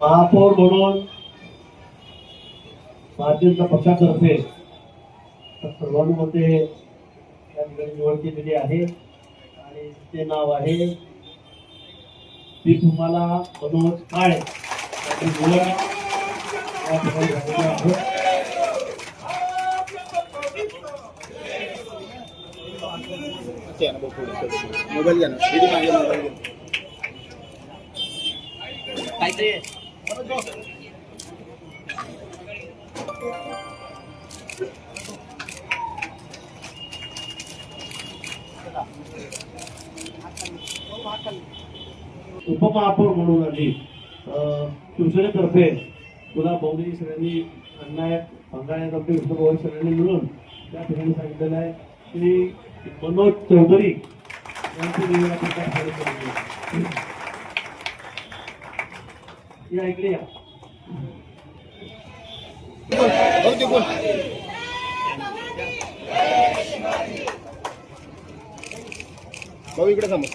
महापौर म्हणून भारतीय जनता पक्षातर्फे सर्वानुमते या ठिकाणी निवड केलेली आहे आणि ते नाव आहे ती तुम्हाला मनोज काळे यांची निवड या ठिकाणी झालेली आहे. मोबाईल घ्या ना, मोबाईल घ्या. उपमहापौर म्हणून आली शिवसेनेतर्फे तुला बहुजनी सगळ्यांनी अन्यायक अंगायक विष्णू सगळ्यांनी मिळून त्या ठिकाणी सांगितलेलं आहे की मनोज चौधरी यांची निवड या इकडे या. भाऊ इकडे थांबा.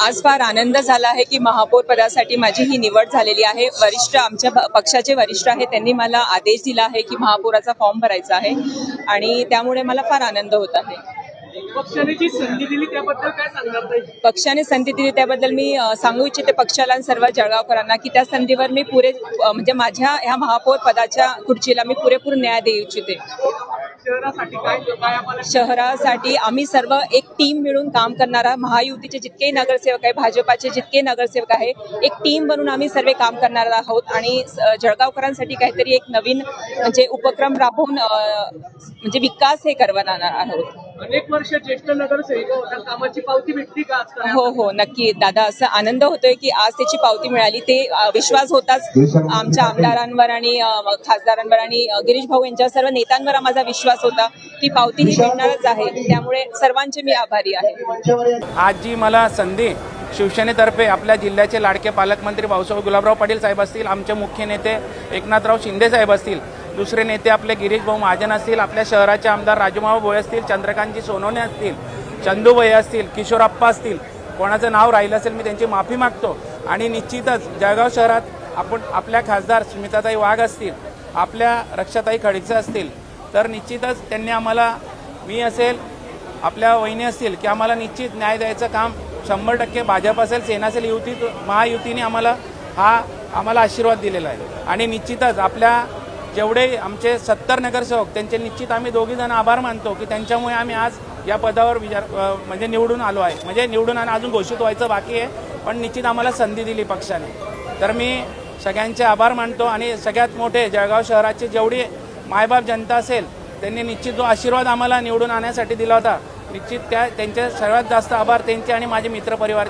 आज फार आनंद झाला आहे की महापौर पदासाठी माझी ही निवड झालेली आहे. वरिष्ठ आमच्या पक्षाचे वरिष्ठ आहे त्यांनी मला आदेश दिला आहे की महापौराचा फॉर्म भरायचा आहे आणि त्यामुळे मला फार आनंद होत आहे. पक्षाने जी संधी दिली त्याबद्दल काय सांगणार? पक्षाने संधी दिली त्याबद्दल मी सांगू इच्छिते पक्षाला आणि सर्व जळगावकरांना की त्या संधीवर मी म्हणजे माझ्या ह्या महापौर पदाच्या खुर्चीला मी पुरेपूर न्याय देऊ इच्छिते. शहरासाठी आम्ही सर्व एक टीम मिळून काम करणारा महायुतीचे जितके नगरसेवक आहे, भाजपाचे जितके नगरसेवक आहे, एक टीम बनून आम्ही सर्व काम करणार आहोत आणि जळगावकरांसाठी काहीतरी एक नवीन म्हणजे उपक्रम राबवून म्हणजे विकास हे करवणार आहोत. अनेक वर्ष ज्येष्ठ नगरसेवक होता, कामाची पावती भेटली का? हो नक्की दादा, असं आनंद होतोय की आज त्याची पावती मिळाली. ते विश्वास होताच आमच्या आमदारांवर आणि खासदारांवर आणि गिरीश भाऊ यांच्या सर्व नेत्यांवर माझा विश्वास होता की पावती ही मिळणारच आहे. त्यामुळे सर्वांचे मी आभारी आहे. आज जी मला संधी शिवसेनेतर्फे आपल्या जिल्ह्याचे लाडके पालकमंत्री भाऊसाहेब गुलाबराव पाटील साहेब असतील, आमचे मुख्य नेते एकनाथराव शिंदे साहेब असतील, दुसरे नेते आपले गिरीश भाऊ महाजन असतील, आपल्या शहराचे आमदार राजूमाव भोये असतील, चंद्रकांतजी सोनवणे असतील, चंदूभाई असतील, किशोरप्पा असतील, कोणाचं नाव राहिलं असेल मी त्यांची माफी मागतो. आणि निश्चितच जळगाव शहरात आपण आपल्या खासदार स्मिताताई वाघ असतील, आपल्या रक्षाताई खडसे असतील, तर निश्चितच त्यांनी आम्हाला, मी असेल, आपल्या वहिनी असतील, की आम्हाला निश्चित न्याय द्यायचं काम 100% भाजप असेल, सेना असेल, महायुतीने आम्हाला आशीर्वाद दिलेला आहे. आणि निश्चितच आपल्या जेवढे आमचे 70 नगरसेवक त्यांचे निश्चित आम्ही दोघीजण आभार मानतो की त्यांच्यामुळे आम्ही आज या पदावर म्हणजे निवडून आलो आहे. म्हणजे निवडून आणि अजून घोषित व्हायचं बाकी आहे, पण निश्चित आम्हाला संधी दिली पक्षाने. तर मी सगळ्यांचे आभार मानतो. आणि सगळ्यात मोठे जळगाव शहराची जेवढी मायबाप जनता असेल त्यांनी निश्चित जो आशीर्वाद आम्हाला निवडून आणण्यासाठी दिला होता, निश्चित त्यांचे सर्वात जास्त आभार त्यांचे आणि माझे मित्रपरिवार.